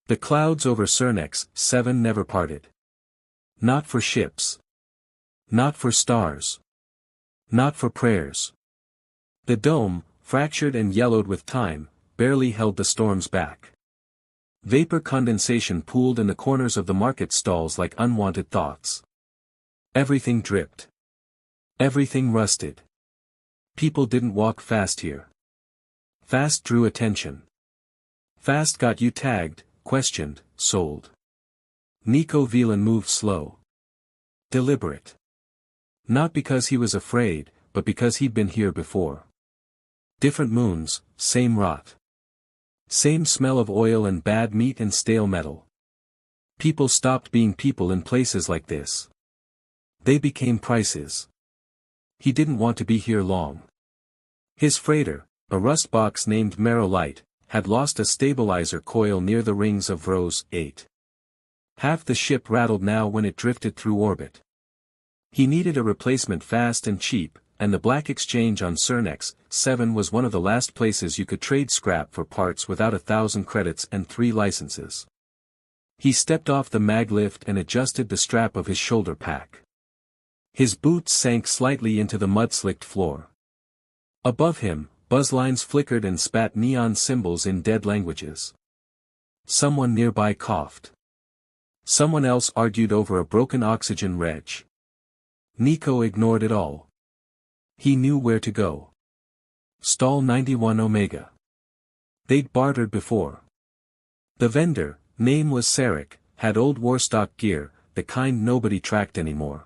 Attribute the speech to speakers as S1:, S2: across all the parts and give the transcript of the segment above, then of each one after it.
S1: The clouds over Cernex 7 never parted. Not for ships. Not for stars. Not for prayers. The dome, fractured and yellowed with time, barely held the storms back. Vapor condensation pooled in the corners of the market stalls like unwanted thoughts. Everything dripped. Everything rusted. People didn't walk fast here. Fast drew attention. Fast got you tagged, questioned, sold. Nico Wieland moved slow. Deliberate. Not because he was afraid, but because he'd been here before. Different moons, same rot. Same smell of oil and bad meat and stale metal. People stopped being people in places like this. They became prices. He didn't want to be here long. His freighter, a rust box named Marrow Light, had lost a stabilizer coil near the rings of Rose 8. Half the ship rattled now when it drifted through orbit. He needed a replacement fast and cheap, and the Black Exchange on Cernex 7 was one of the last places you could trade scrap for parts without 1,000 credits and 3 licenses. He stepped off the maglift and adjusted the strap of his shoulder pack. His boots sank slightly into the mud-slicked floor. Above him, buzzlines flickered and spat neon symbols in dead languages. Someone nearby coughed. Someone else argued over a broken oxygen reg. Nico ignored it all. He knew where to go. Stall 91 Omega. They'd bartered before. The vendor, name was Sarek, had old warstock gear, the kind nobody tracked anymore.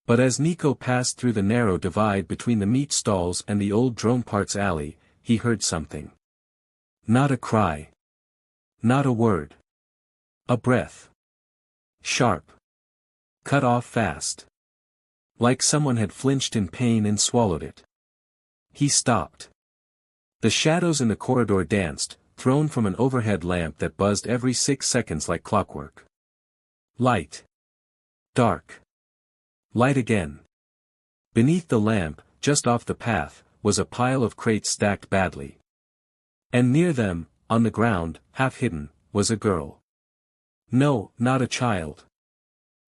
S1: But as Nico passed through the narrow divide between the meat stalls and the old drone parts alley, he heard something. Not a cry. Not a word. A breath. Sharp. Cut off fast. Like someone had flinched in pain and swallowed it. He stopped. The shadows in the corridor danced, thrown from an overhead lamp that buzzed every 6 seconds like clockwork. Light. Dark. Light again. Beneath the lamp, just off the path, was a pile of crates stacked badly. And near them, on the ground, half hidden, was a girl. No, not a child.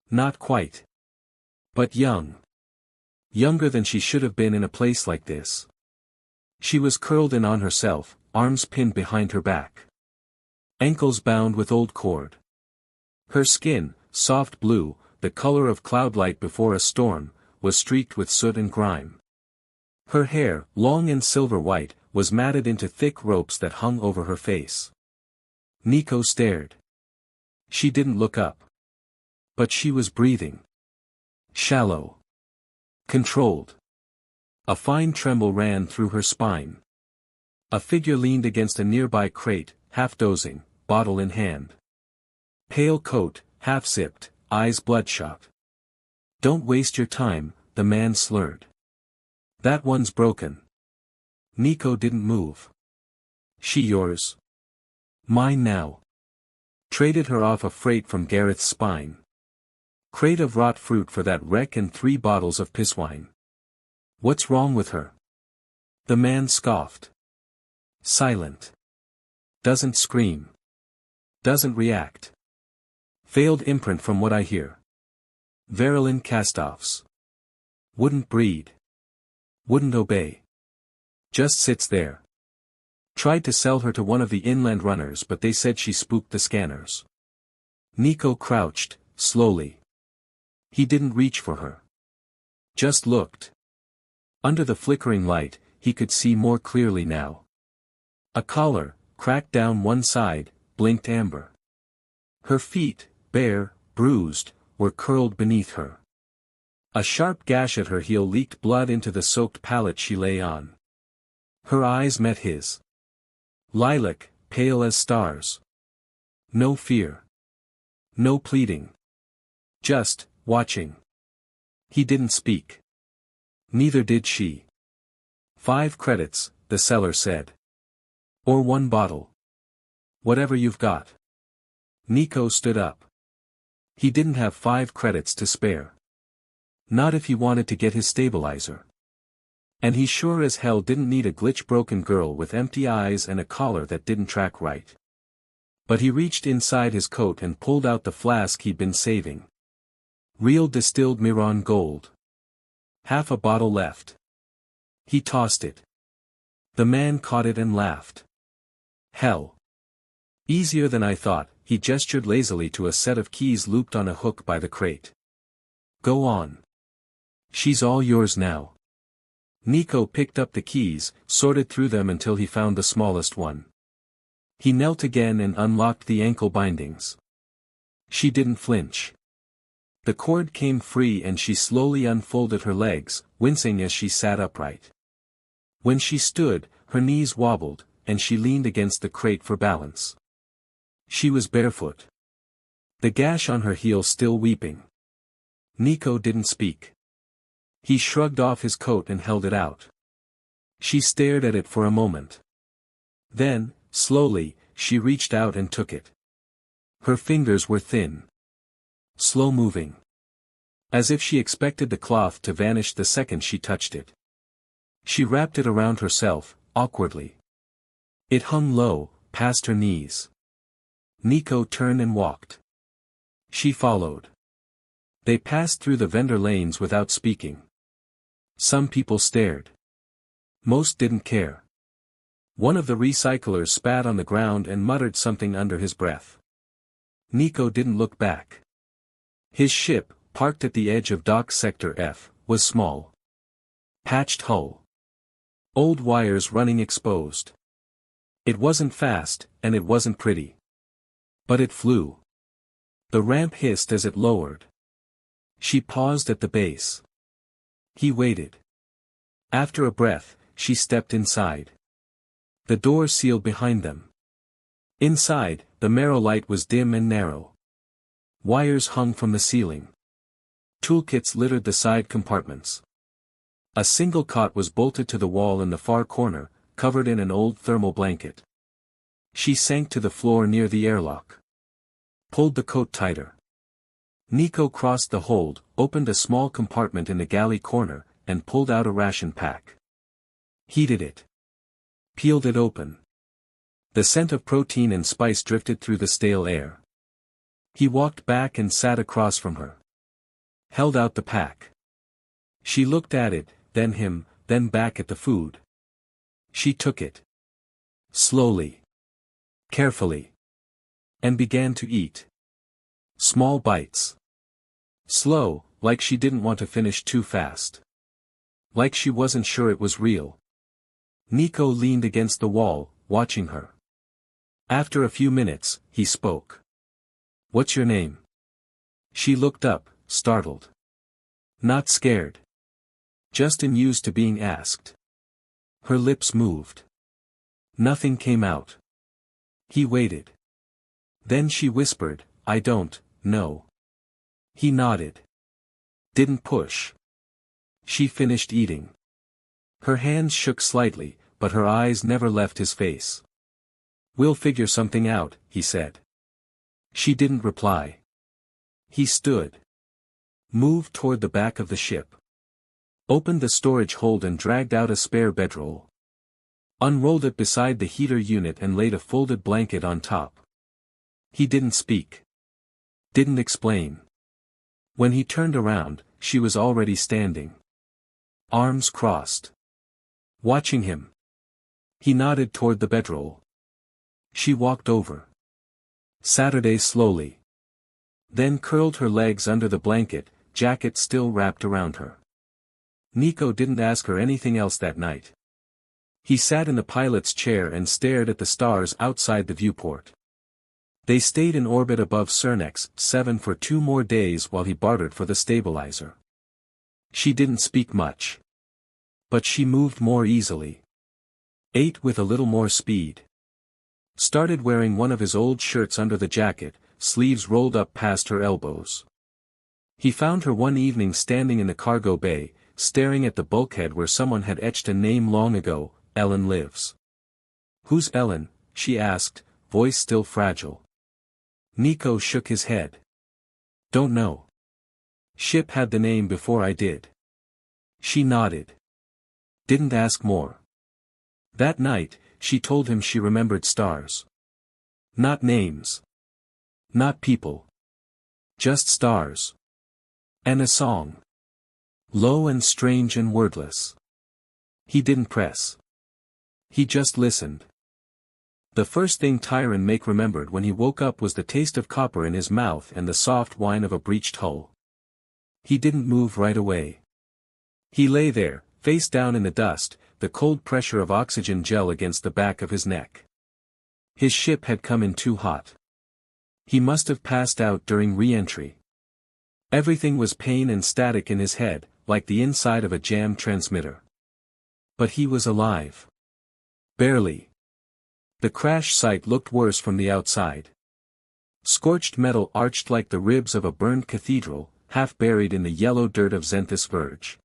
S1: Not quite. But young. Younger than she should have been in a place like this. She was curled in on herself, arms pinned behind her back. Ankles bound with old cord. Her skin, soft blue, the color of cloudlight before a storm, was streaked with soot and grime. Her hair, long and silver white, was matted into thick ropes that hung over her face. Nico stared. She didn't look up. But she was breathing. Shallow. Controlled. A fine tremble ran through her spine. A figure leaned against a nearby crate, half dozing, bottle in hand. Pale coat, half sipped, eyes bloodshot. Don't waste your time, the man slurred. That one's broken. Nico didn't move. She yours? Mine now. Traded her off a freight from Gareth's spine. Crate of rot fruit for that wreck and 3 bottles of pisswine. What's wrong with her? The man scoffed. Silent. Doesn't scream. Doesn't react. Failed imprint from what I hear. Verilyn castoffs. Wouldn't breed. Wouldn't obey. Just sits there. Tried to sell her to one of the inland runners but they said she spooked the scanners. Nico crouched, slowly. He didn't reach for her. Just looked. Under the flickering light, he could see more clearly now. A collar, cracked down one side, blinked amber. Her feet, bare, bruised, were curled beneath her. A sharp gash at her heel leaked blood into the soaked pallet she lay on. Her eyes met his. Lilac, pale as stars. No fear. No pleading. Just, watching. He didn't speak. Neither did she. 5 credits, the seller said. Or 1 bottle. Whatever you've got. Nico stood up. He didn't have 5 credits to spare. Not if he wanted to get his stabilizer. And he sure as hell didn't need a glitch-broken girl with empty eyes and a collar that didn't track right. But he reached inside his coat and pulled out the flask he'd been saving. Real distilled Miron gold. Half a bottle left. He tossed it. The man caught it and laughed. Hell. Easier than I thought. He gestured lazily to a set of keys looped on a hook by the crate. Go on. She's all yours now. Nico picked up the keys, sorted through them until he found the smallest one. He knelt again and unlocked the ankle bindings. She didn't flinch. The cord came free and she slowly unfolded her legs, wincing as she sat upright. When she stood, her knees wobbled, and she leaned against the crate for balance. She was barefoot. The gash on her heel still weeping. Nico didn't speak. He shrugged off his coat and held it out. She stared at it for a moment. Then, slowly, she reached out and took it. Her fingers were thin. Slow-moving. As if she expected the cloth to vanish the second she touched it. She wrapped it around herself, awkwardly. It hung low, past her knees. Nico turned and walked. She followed. They passed through the vendor lanes without speaking. Some people stared. Most didn't care. One of the recyclers spat on the ground and muttered something under his breath. Nico didn't look back. His ship, parked at the edge of dock sector F, was small. Patched hull. Old wires running exposed. It wasn't fast, and it wasn't pretty. But it flew. The ramp hissed as it lowered. She paused at the base. He waited. After a breath, she stepped inside. The door sealed behind them. Inside, the marrow light was dim and narrow. Wires hung from the ceiling. Toolkits littered the side compartments. A single cot was bolted to the wall in the far corner, covered in an old thermal blanket. She sank to the floor near the airlock. Pulled the coat tighter. Nico crossed the hold, opened a small compartment in the galley corner, and pulled out a ration pack. Heated it. Peeled it open. The scent of protein and spice drifted through the stale air. He walked back and sat across from her. Held out the pack. She looked at it, then him, then back at the food. She took it. Slowly. Carefully. And began to eat. Small bites. Slow, like she didn't want to finish too fast. Like she wasn't sure it was real. Nico leaned against the wall, watching her. After a few minutes, he spoke. What's your name? She looked up, startled. Not scared. Just unused to being asked. Her lips moved. Nothing came out. He waited. Then she whispered, I don't know. He nodded. Didn't push. She finished eating. Her hands shook slightly, but her eyes never left his face. We'll figure something out, he said. She didn't reply. He stood. Moved toward the back of the ship. Opened the storage hold and dragged out a spare bedroll. Unrolled it beside the heater unit and laid a folded blanket on top. He didn't speak. Didn't explain. When he turned around, she was already standing. Arms crossed. Watching him. He nodded toward the bedroll. She walked over. Saturday slowly. Then curled her legs under the blanket, jacket still wrapped around her. Nico didn't ask her anything else that night. He sat in the pilot's chair and stared at the stars outside the viewport. They stayed in orbit above Cernex 7 for 2 more days while he bartered for the stabilizer. She didn't speak much. But she moved more easily. Ate with a little more speed. Started wearing one of his old shirts under the jacket, sleeves rolled up past her elbows. He found her one evening standing in the cargo bay, staring at the bulkhead where someone had etched a name long ago, Ellen Lives. Who's Ellen? She asked, voice still fragile. Nico shook his head. Don't know. Ship had the name before I did. She nodded. Didn't ask more. That night, she told him she remembered stars. Not names. Not people. Just stars. And a song. Low and strange and wordless. He didn't press. He just listened. The first thing Tyron Make remembered when he woke up was the taste of copper in his mouth and the soft whine of a breached hull. He didn't move right away. He lay there, face down in the dust, the cold pressure of oxygen gel against the back of his neck. His ship had come in too hot. He must have passed out during re-entry. Everything was pain and static in his head, like the inside of a jammed transmitter. But he was alive. Barely. The crash site looked worse from the outside. Scorched metal arched like the ribs of a burned cathedral, half buried in the yellow dirt of Xenthus Verge.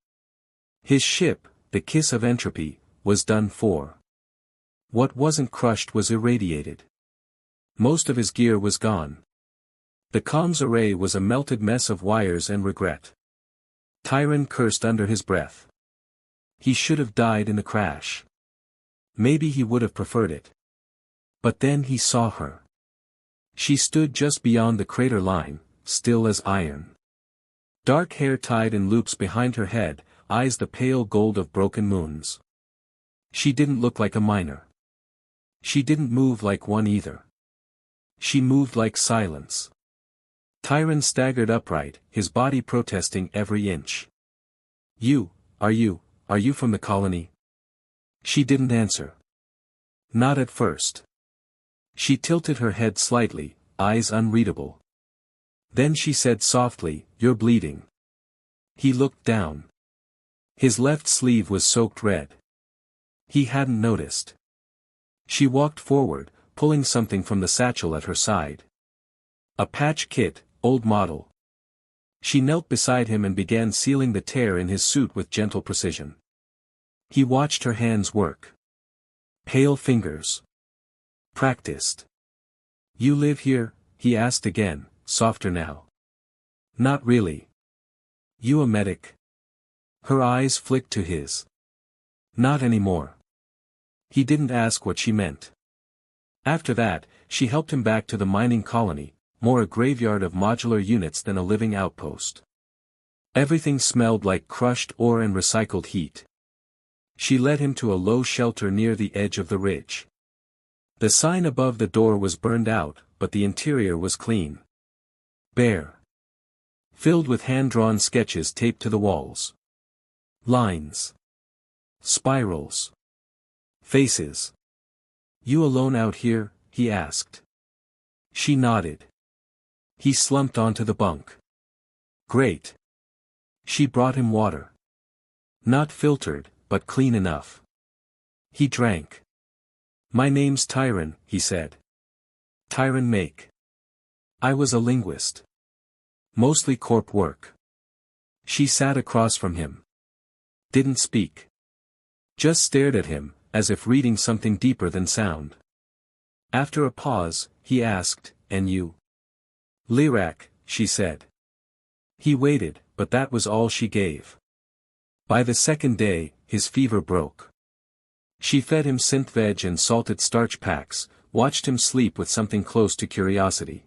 S1: His ship, the kiss of entropy, was done for. What wasn't crushed was irradiated. Most of his gear was gone. The comms array was a melted mess of wires and regret. Tyron cursed under his breath. He should have died in the crash. Maybe he would have preferred it. But then he saw her. She stood just beyond the crater line, still as iron. Dark hair tied in loops behind her head, eyes the pale gold of broken moons. She didn't look like a miner. She didn't move like one either. She moved like silence. Tyron staggered upright, his body protesting every inch. Are you from the colony? She didn't answer. Not at first. She tilted her head slightly, eyes unreadable. Then she said softly, "You're bleeding." He looked down. His left sleeve was soaked red. He hadn't noticed. She walked forward, pulling something from the satchel at her side. A patch kit, old model. She knelt beside him and began sealing the tear in his suit with gentle precision. He watched her hands work. Pale fingers. Practiced. "You live here?" he asked again, softer now. "Not really." "You a medic?" Her eyes flicked to his. "Not anymore." He didn't ask what she meant. After that, she helped him back to the mining colony, more a graveyard of modular units than a living outpost. Everything smelled like crushed ore and recycled heat. She led him to a low shelter near the edge of the ridge. The sign above the door was burned out, but the interior was clean. Bare. Filled with hand-drawn sketches taped to the walls. Lines. Spirals. Faces. "You alone out here?" he asked. She nodded. He slumped onto the bunk. "Great." She brought him water. Not filtered, but clean enough. He drank. "My name's Tyron," he said. "Tyron Make. I was a linguist. Mostly corp work." She sat across from him. Didn't speak. Just stared at him, as if reading something deeper than sound. After a pause, he asked, "And you?" "Lyrak," she said. He waited, but that was all she gave. By the second day, his fever broke. She fed him synth veg and salted starch packs, watched him sleep with something close to curiosity.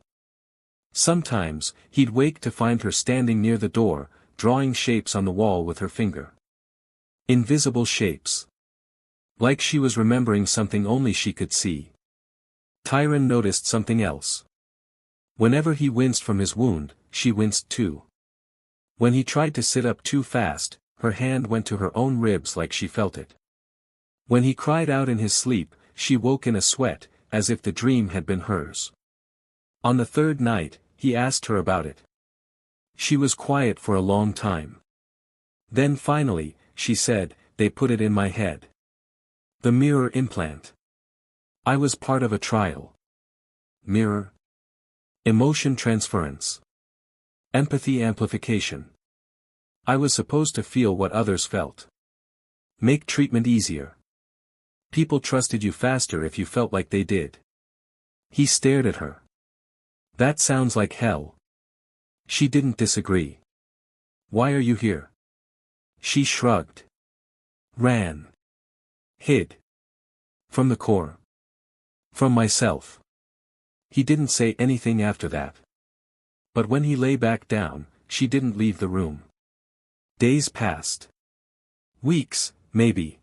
S1: Sometimes, he'd wake to find her standing near the door, drawing shapes on the wall with her finger. Invisible shapes. Like she was remembering something only she could see. Tyron noticed something else. Whenever he winced from his wound, she winced too. When he tried to sit up too fast, her hand went to her own ribs like she felt it. When he cried out in his sleep, she woke in a sweat, as if the dream had been hers. On the third night, he asked her about it. She was quiet for a long time. Then finally, she said, "They put it in my head. The mirror implant. I was part of a trial." Mirror. Emotion transference. Empathy amplification. I was supposed to feel what others felt. Make treatment easier. People trusted you faster if you felt like they did. He stared at her. "That sounds like hell." She didn't disagree. "Why are you here?" She shrugged. Ran. Hid. From the core. From myself. He didn't say anything after that. But when he lay back down, she didn't leave the room. Days passed. Weeks, maybe.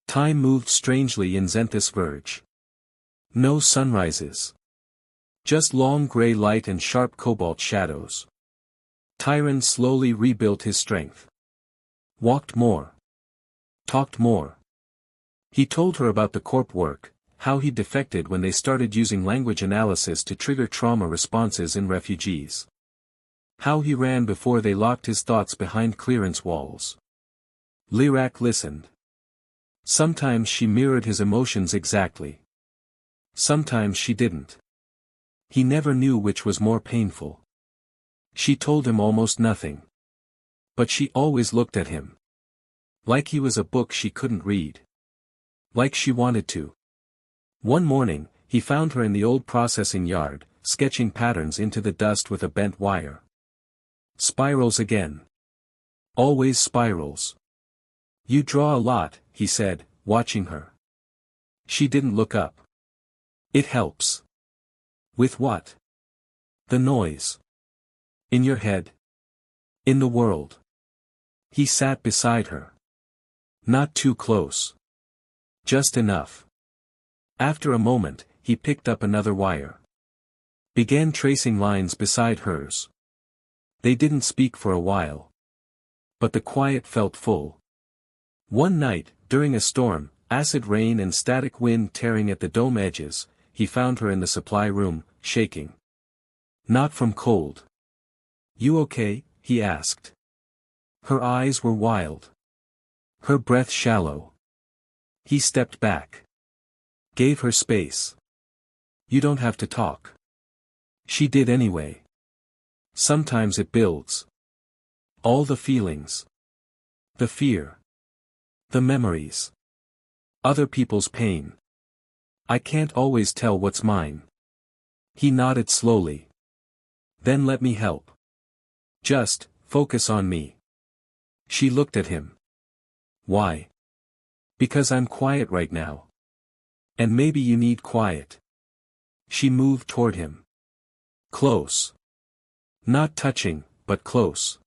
S1: Time moved strangely in Zenthis Verge. No sunrises. Just long gray light and sharp cobalt shadows. Tyron slowly rebuilt his strength. Walked more. Talked more. He told her about the corp work, how he defected when they started using language analysis to trigger trauma responses in refugees. How he ran before they locked his thoughts behind clearance walls. Lirak listened. Sometimes she mirrored his emotions exactly. Sometimes she didn't. He never knew which was more painful. She told him almost nothing. But she always looked at him. Like he was a book she couldn't read. Like she wanted to. One morning, he found her in the old processing yard, sketching patterns into the dust with a bent wire. Spirals again. Always spirals. You draw a lot, he said, watching her. She didn't look up. It helps. With what? The noise. In your head. In the world. He sat beside her. Not too close. Just enough. After a moment, he picked up another wire. Began tracing lines beside hers. They didn't speak for a while. But the quiet felt full. One night, during a storm, acid rain and static wind tearing at the dome edges, he found her in the supply room, shaking. Not from cold. You okay? He asked. Her eyes were wild. Her breath shallow. He stepped back. Gave her space. You don't have to talk. She did anyway. Sometimes it builds. All the feelings. The fear. The memories. Other people's pain. I can't always tell what's mine. He nodded slowly. Then let me help. Just, focus on me. She looked at him. Why? Because I'm quiet right now. And maybe you need quiet. She moved toward him. Close. Not touching, but close.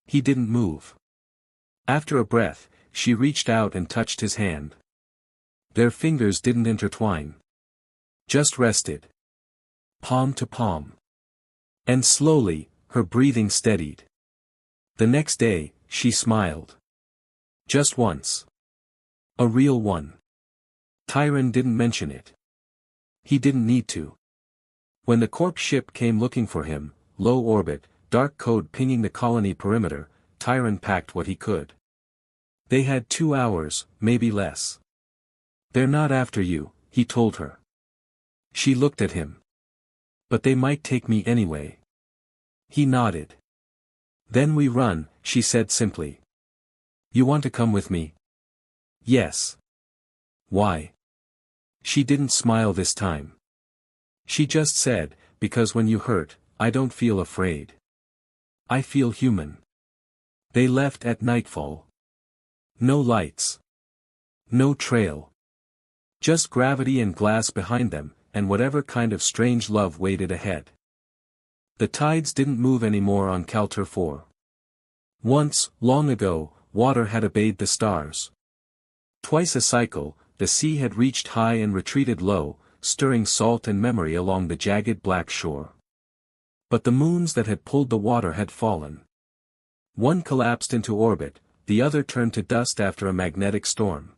S1: He didn't move. After a breath, she reached out and touched his hand. Their fingers didn't intertwine. Just rested. Palm to palm. And slowly, her breathing steadied. The next day, she smiled. Just once. A real one. Tyron didn't mention it. He didn't need to. When the corp ship came looking for him, low orbit, dark code pinging the colony perimeter, Tyron packed what he could. They had 2 hours, maybe less. They're not after you, he told her. She looked at him. But they might take me anyway. He nodded. Then we run, she said simply. You want to come with me? Yes. Why? She didn't smile this time. She just said, because when you hurt, I don't feel afraid. I feel human. They left at nightfall. No lights. No trail. Just gravity and glass behind them, and whatever kind of strange love waited ahead. The tides didn't move anymore on Kaltur 4. Once, long ago, water had obeyed the stars. Twice a cycle, the sea had reached high and retreated low, stirring salt and memory along the jagged black shore. But the moons that had pulled the water had fallen. One collapsed into orbit, the other turned to dust after a magnetic storm.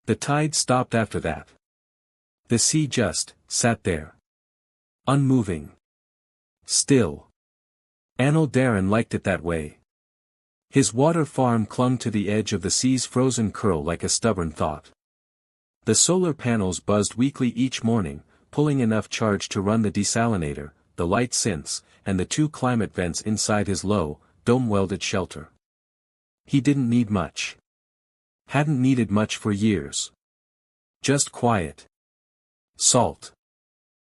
S1: The tide stopped after that. The sea just sat there. Unmoving. Still. Anil liked it that way. His water farm clung to the edge of the sea's frozen curl like a stubborn thought. The solar panels buzzed weakly each morning, pulling enough charge to run the desalinator, the light synths, and the 2 climate vents inside his low, dome-welded shelter. He didn't need much. Hadn't needed much for years. Just quiet. Salt.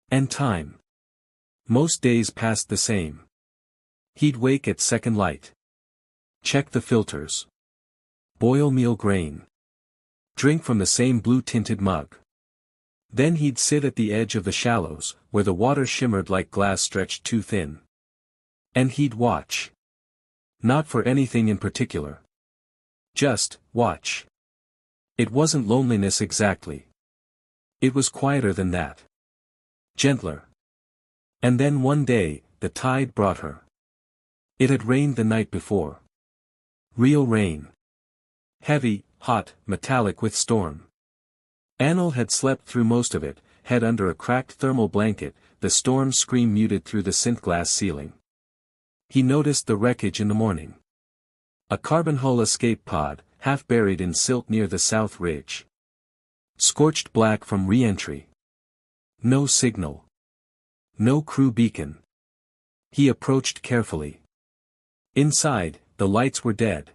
S1: And time. Most days passed the same. He'd wake at second light. Check the filters. Boil meal grain. Drink from the same blue-tinted mug. Then he'd sit at the edge of the shallows, where the water shimmered like glass stretched too thin. And he'd watch. Not for anything in particular. Just, watch. It wasn't loneliness exactly. It was quieter than that. Gentler. And then one day, the tide brought her. It had rained the night before. Real rain. Heavy, hot, metallic with storm. Anil had slept through most of it, head under a cracked thermal blanket, the storm scream muted through the synth-glass ceiling. He noticed the wreckage in the morning. A carbon hull escape pod, half buried in silt near the south ridge. Scorched black from re-entry. No signal. No crew beacon. He approached carefully. Inside, the lights were dead.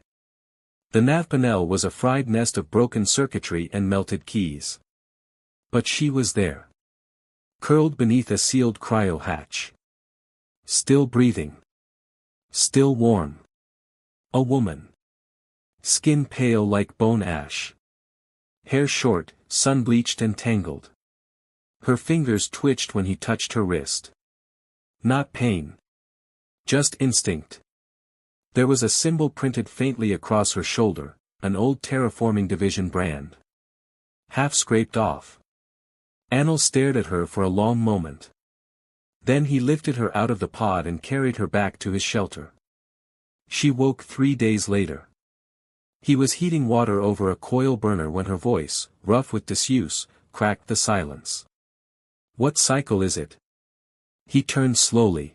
S1: The nav panel was a fried nest of broken circuitry and melted keys. But she was there. Curled beneath a sealed cryo hatch. Still breathing. Still warm. A woman. Skin pale like bone ash. Hair short, sun-bleached and tangled. Her fingers twitched when he touched her wrist. Not pain. Just instinct. There was a symbol printed faintly across her shoulder, an old terraforming division brand. Half scraped off. Anil stared at her for a long moment. Then he lifted her out of the pod and carried her back to his shelter. She woke 3 days later. He was heating water over a coil burner when her voice, rough with disuse, cracked the silence. What cycle is it? He turned slowly.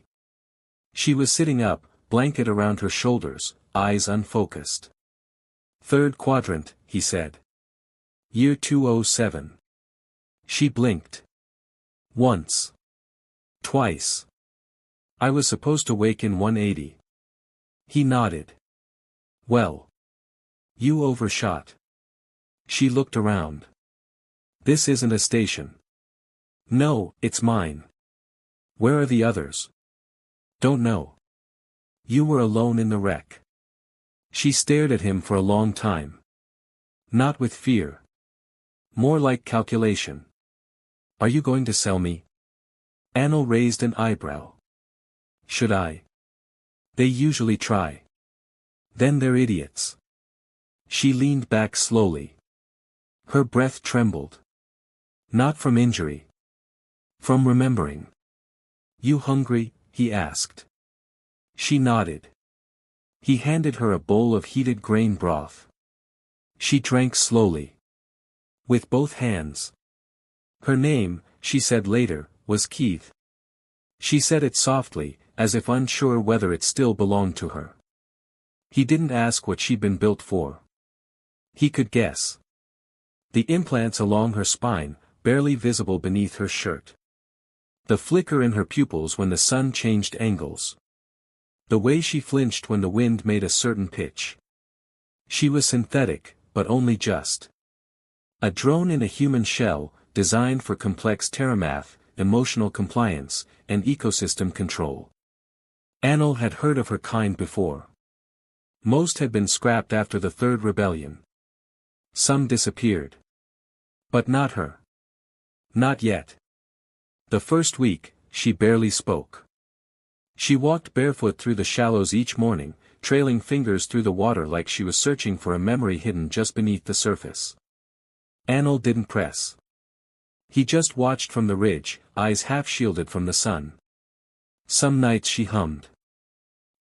S1: She was sitting up, blanket around her shoulders, eyes unfocused. Third quadrant, he said. Year 207. She blinked. Once. Twice. I was supposed to wake in 180. He nodded. Well. You overshot. She looked around. This isn't a station. No, it's mine. Where are the others? Don't know. You were alone in the wreck. She stared at him for a long time. Not with fear. More like calculation. Are you going to sell me? Anil raised an eyebrow. Should I? They usually try. Then they're idiots. She leaned back slowly. Her breath trembled. Not from injury. From remembering. You hungry? He asked. She nodded. He handed her a bowl of heated grain broth. She drank slowly. With both hands. Her name, she said later, was Keith. She said it softly, as if unsure whether it still belonged to her. He didn't ask what she'd been built for. He could guess. The implants along her spine, barely visible beneath her shirt. The flicker in her pupils when the sun changed angles. The way she flinched when the wind made a certain pitch. She was synthetic, but only just. A drone in a human shell, designed for complex terramath, emotional compliance, and ecosystem control. Anil had heard of her kind before. Most had been scrapped after the Third Rebellion. Some disappeared. But not her. Not yet. The first week, she barely spoke. She walked barefoot through the shallows each morning, trailing fingers through the water like she was searching for a memory hidden just beneath the surface. Anil didn't press. He just watched from the ridge, eyes half shielded from the sun. Some nights she hummed.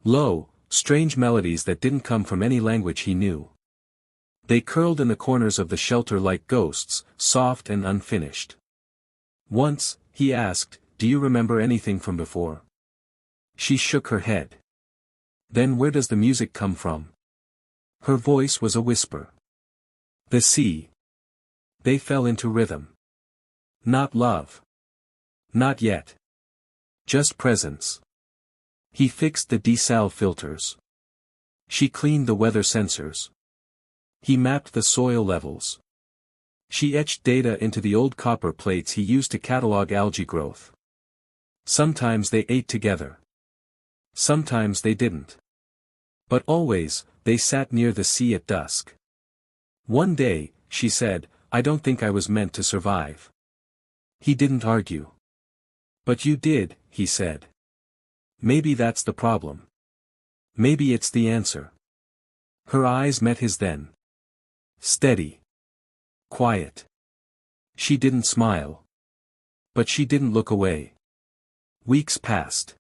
S1: Low, strange melodies that didn't come from any language he knew. They curled in the corners of the shelter like ghosts, soft and unfinished. Once, he asked, "Do you remember anything from before?" She shook her head. Then where does the music come from? Her voice was a whisper. The sea. They fell into rhythm. Not love. Not yet. Just presence. He fixed the desal filters. She cleaned the weather sensors. He mapped the soil levels. She etched data into the old copper plates he used to catalog algae growth. Sometimes they ate together. Sometimes they didn't. But always, they sat near the sea at dusk. One day, she said, "I don't think I was meant to survive." He didn't argue. But you did, he said. Maybe that's the problem. Maybe it's the answer. Her eyes met his then. Steady. Quiet. She didn't smile. But she didn't look away. Weeks passed.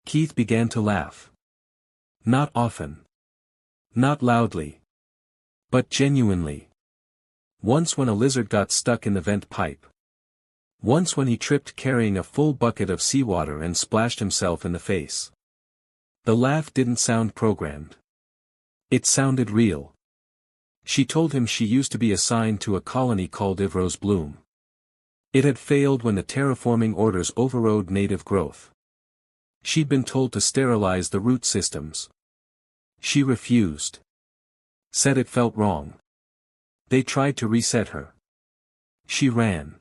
S1: Keith began to laugh. Not often. Not loudly. But genuinely. Once when a lizard got stuck in the vent pipe. Once when he tripped carrying a full bucket of seawater and splashed himself in the face. The laugh didn't sound programmed. It sounded real. She told him she used to be assigned to a colony called Ivros Bloom. It had failed when the terraforming orders overrode native growth. She'd been told to sterilize the root systems. She refused. Said it felt wrong. They tried to reset her. She ran.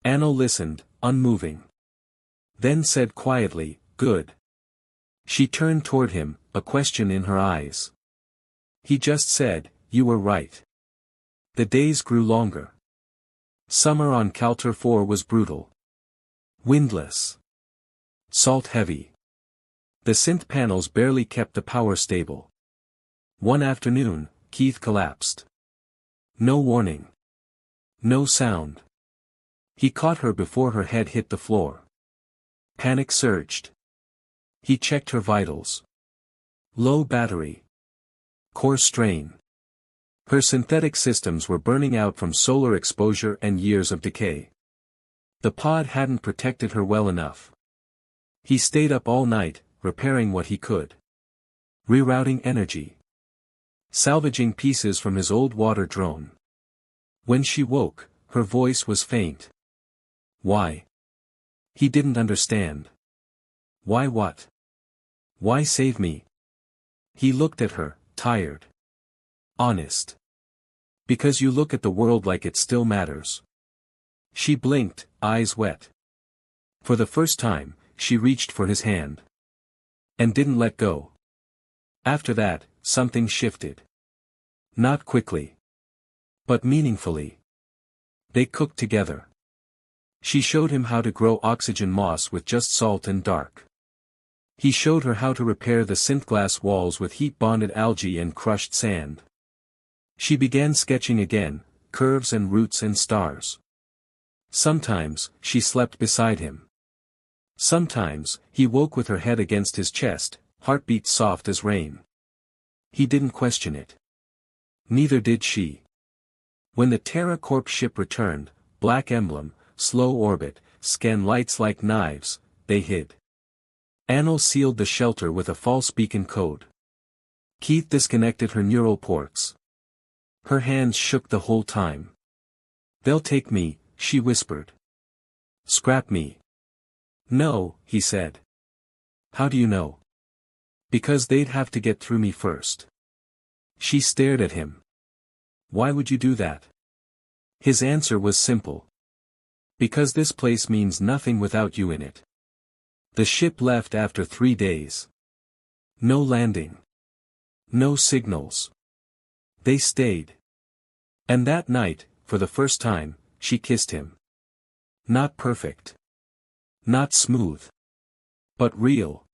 S1: Anno listened, unmoving. Then said quietly, "Good." She turned toward him, a question in her eyes. He just said, "You were right." The days grew longer. Summer on Kalter 4 was brutal. Windless. Salt heavy. The synth panels barely kept the power stable. One afternoon, Keith collapsed. No warning. No sound. He caught her before her head hit the floor. Panic surged. He checked her vitals. Low battery. Core strain. Her synthetic systems were burning out from solar exposure and years of decay. The pod hadn't protected her well enough. He stayed up all night, repairing what he could. Rerouting energy. Salvaging pieces from his old water drone. When she woke, her voice was faint. Why? He didn't understand. Why what? Why save me? He looked at her, tired. Honest. Because you look at the world like it still matters. She blinked, eyes wet. For the first time, she reached for his hand. And didn't let go. After that, something shifted. Not quickly. But meaningfully. They cooked together. She showed him how to grow oxygen moss with just salt and dark. He showed her how to repair the synth-glass walls with heat-bonded algae and crushed sand. She began sketching again, curves and roots and stars. Sometimes, she slept beside him. Sometimes, he woke with her head against his chest, heartbeat soft as rain. He didn't question it. Neither did she. When the Terra Corp ship returned, black emblem, slow orbit, scan lights like knives, they hid. Anil sealed the shelter with a false beacon code. Keith disconnected her neural ports. Her hands shook the whole time. "They'll take me," she whispered. "Scrap me." "No," he said. "How do you know?" "Because they'd have to get through me first." She stared at him. "Why would you do that?" His answer was simple. "Because this place means nothing without you in it." The ship left after 3 days. No landing. No signals. They stayed. And that night, for the first time, she kissed him. Not perfect. Not smooth. But real.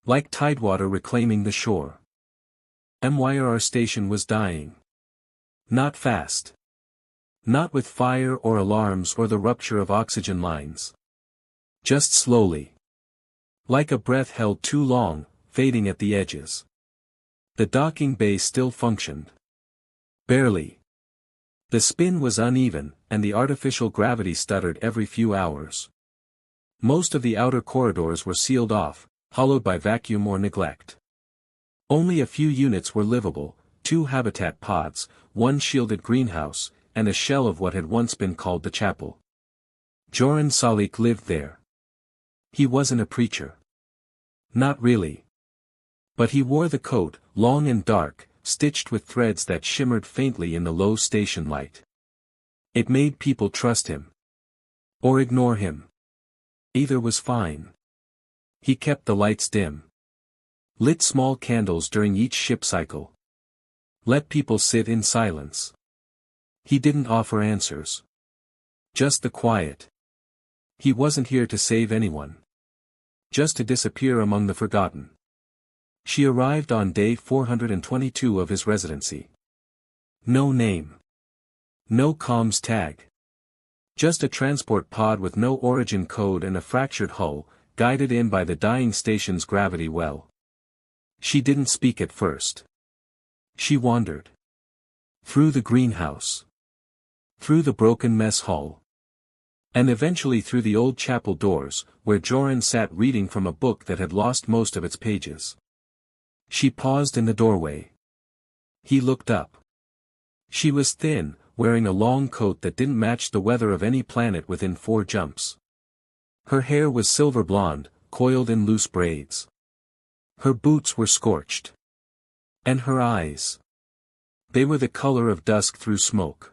S1: Like tidewater reclaiming the shore. MYRR station was dying. Not fast. Not with fire or alarms or the rupture of oxygen lines. Just slowly. Like a breath held too long, fading at the edges. The docking bay still functioned. Barely. The spin was uneven, and the artificial gravity stuttered every few hours. Most of the outer corridors were sealed off, hollowed by vacuum or neglect. Only a few units were livable, 2 habitat pods, 1 shielded greenhouse, and a shell of what had once been called the chapel. Joran Salik lived there. He wasn't a preacher. Not really. But he wore the coat, long and dark, stitched with threads that shimmered faintly in the low station light. It made people trust him. Or ignore him. Either was fine. He kept the lights dim. Lit small candles during each ship cycle. Let people sit in silence. He didn't offer answers. Just the quiet. He wasn't here to save anyone. Just to disappear among the forgotten. She arrived on day 422 of his residency. No name. No comms tag. Just a transport pod with no origin code and a fractured hull, guided in by the dying station's gravity well. She didn't speak at first. She wandered. Through the greenhouse. Through the broken mess hall. And eventually through the old chapel doors, where Joran sat reading from a book that had lost most of its pages. She paused in the doorway. He looked up. She was thin, wearing a long coat that didn't match the weather of any planet within 4 jumps. Her hair was silver blonde, coiled in loose braids. Her boots were scorched. And her eyes. They were the color of dusk through smoke.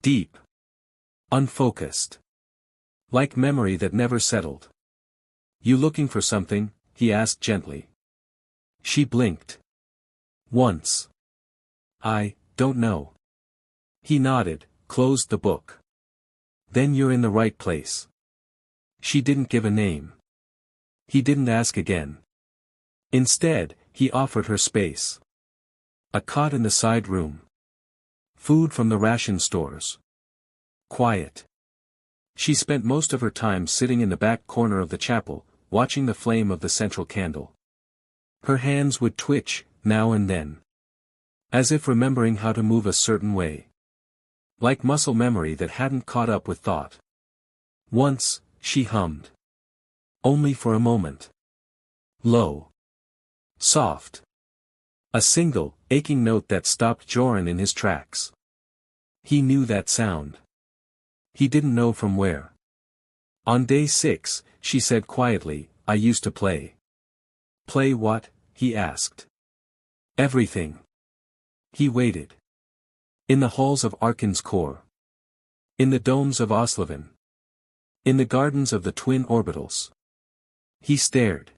S1: Deep. Unfocused. Like memory that never settled. You looking for something? He asked gently. She blinked. Once. I don't know. He nodded, closed the book. Then you're in the right place. She didn't give a name. He didn't ask again. Instead, he offered her space. A cot in the side room. Food from the ration stores. Quiet. She spent most of her time sitting in the back corner of the chapel, watching the flame of the central candle. Her hands would twitch, now and then. As if remembering how to move a certain way. Like muscle memory that hadn't caught up with thought. Once, she hummed. Only for a moment. Low. Soft. A single, aching note that stopped Joran in his tracks. He knew that sound. He didn't know from where. On day 6, she said quietly, I used to play. Play what? He asked. Everything. He waited. In the halls of Arkin's core. In the domes of Oslavin. In the gardens of the twin orbitals. He stared.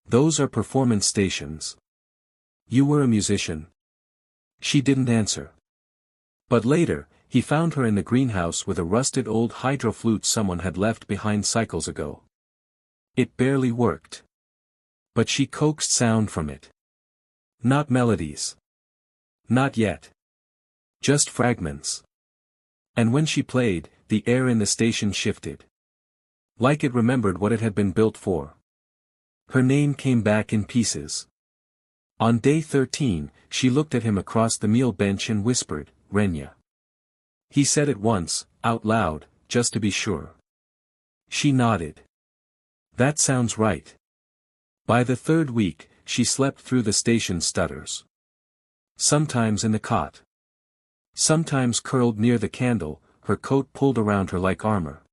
S1: Those are performance stations. You were a musician. She didn't answer. But later, he found her in the greenhouse with a rusted old hydroflute someone had left behind cycles ago. It barely worked. But she coaxed sound from it. Not melodies. Not yet. Just fragments. And when she played, the air in the station shifted. Like it remembered what it had been built for. Her name came back in pieces. On day 13, she looked at him across the meal bench and whispered, Renya. He said it once, out loud, just to be sure. She nodded. That sounds right. By the 3rd week, she slept through the station stutters. Sometimes in the cot. Sometimes curled near the candle, her coat pulled around her like armor.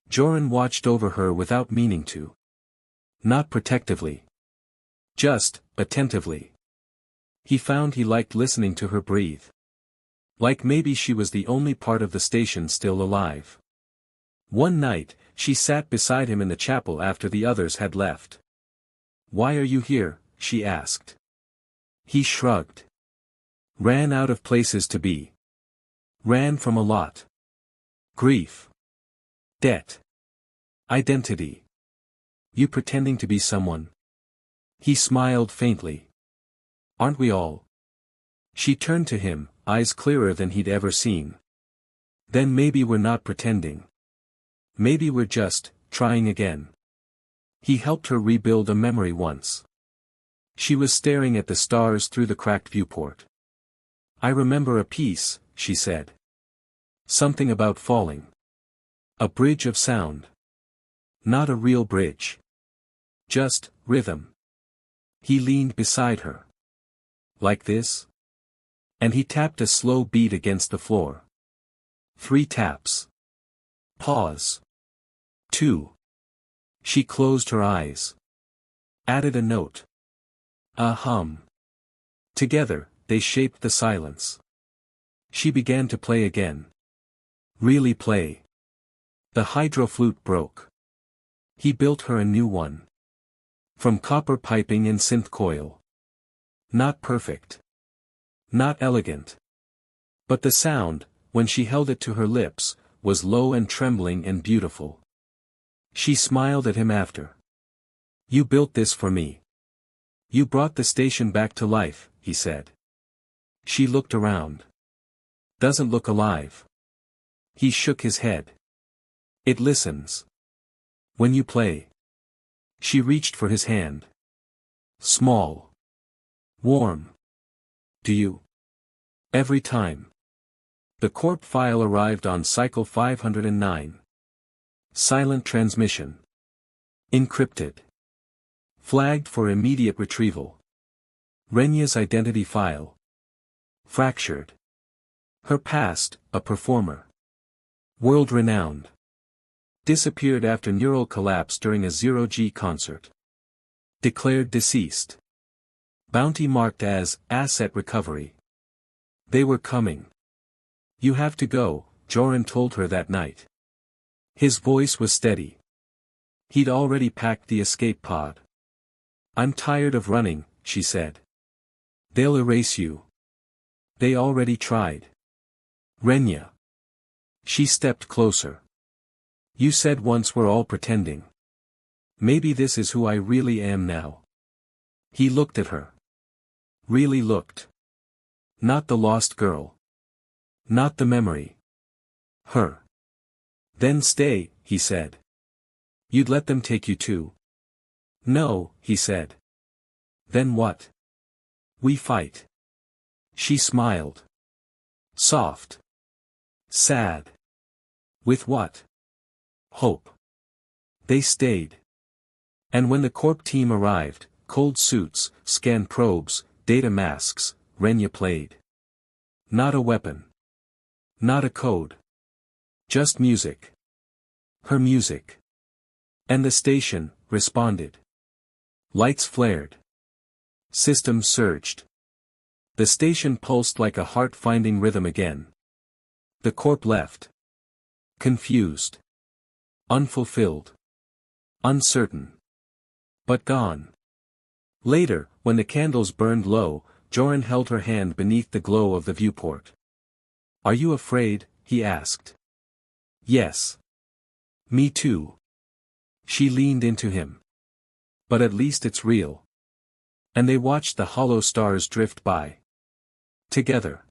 S1: Joran watched over her without meaning to. Not protectively. Just, attentively. He found he liked listening to her breathe. Like maybe she was the only part of the station still alive. One night, she sat beside him in the chapel after the others had left. Why are you here? She asked. He shrugged. Ran out of places to be. Ran from a lot. Grief. Debt. Identity. You pretending to be someone. He smiled faintly. Aren't we all? She turned to him, eyes clearer than he'd ever seen. Then maybe we're not pretending. Maybe we're just, trying again. He helped her rebuild a memory once. She was staring at the stars through the cracked viewport. I remember a piece, she said. Something about falling. A bridge of sound. Not a real bridge. Just, rhythm. He leaned beside her. Like this? And he tapped a slow beat against the floor. 3 taps. Pause. 2. She closed her eyes. Added a note. A hum. Together, they shaped the silence. She began to play again. Really play. The hydroflute broke. He built her a new one. From copper piping and synth coil. Not perfect. Not elegant. But the sound, when she held it to her lips, was low and trembling and beautiful. She smiled at him after. "You built this for me. You brought the station back to life," he said. She looked around. "Doesn't look alive." He shook his head. "It listens. When you play." She reached for his hand. "Small. Warm. Do you?" "Every time." The corp file arrived on cycle 509. Silent transmission. Encrypted. Flagged for immediate retrieval. Renya's identity file. Fractured. Her past, a performer. World-renowned. Disappeared after neural collapse during a zero-G concert. Declared deceased. Bounty marked as asset recovery. They were coming. "You have to go," Joran told her that night. His voice was steady. He'd already packed the escape pod. "I'm tired of running," she said. "They'll erase you." "They already tried." "Renya." She stepped closer. "You said once we're all pretending. Maybe this is who I really am now." He looked at her. Really looked. Not the lost girl. Not the memory. Her. "Then stay," he said. "You'd let them take you too?" "No," he said. "Then what?" "We fight." She smiled. Soft. Sad. With what? Hope. They stayed. And when the corp team arrived, cold suits, scan probes, data masks, Renya played. Not a weapon. Not a code. Just music. Her music. And the station responded. Lights flared. Systems surged. The station pulsed like a heart-finding rhythm again. The corp left. Confused. Unfulfilled. Uncertain. But gone. Later, when the candles burned low, Joran held her hand beneath the glow of the viewport. "Are you afraid?" he asked. "Yes. Me too." She leaned into him. "But at least it's real." And they watched the hollow stars drift by. Together.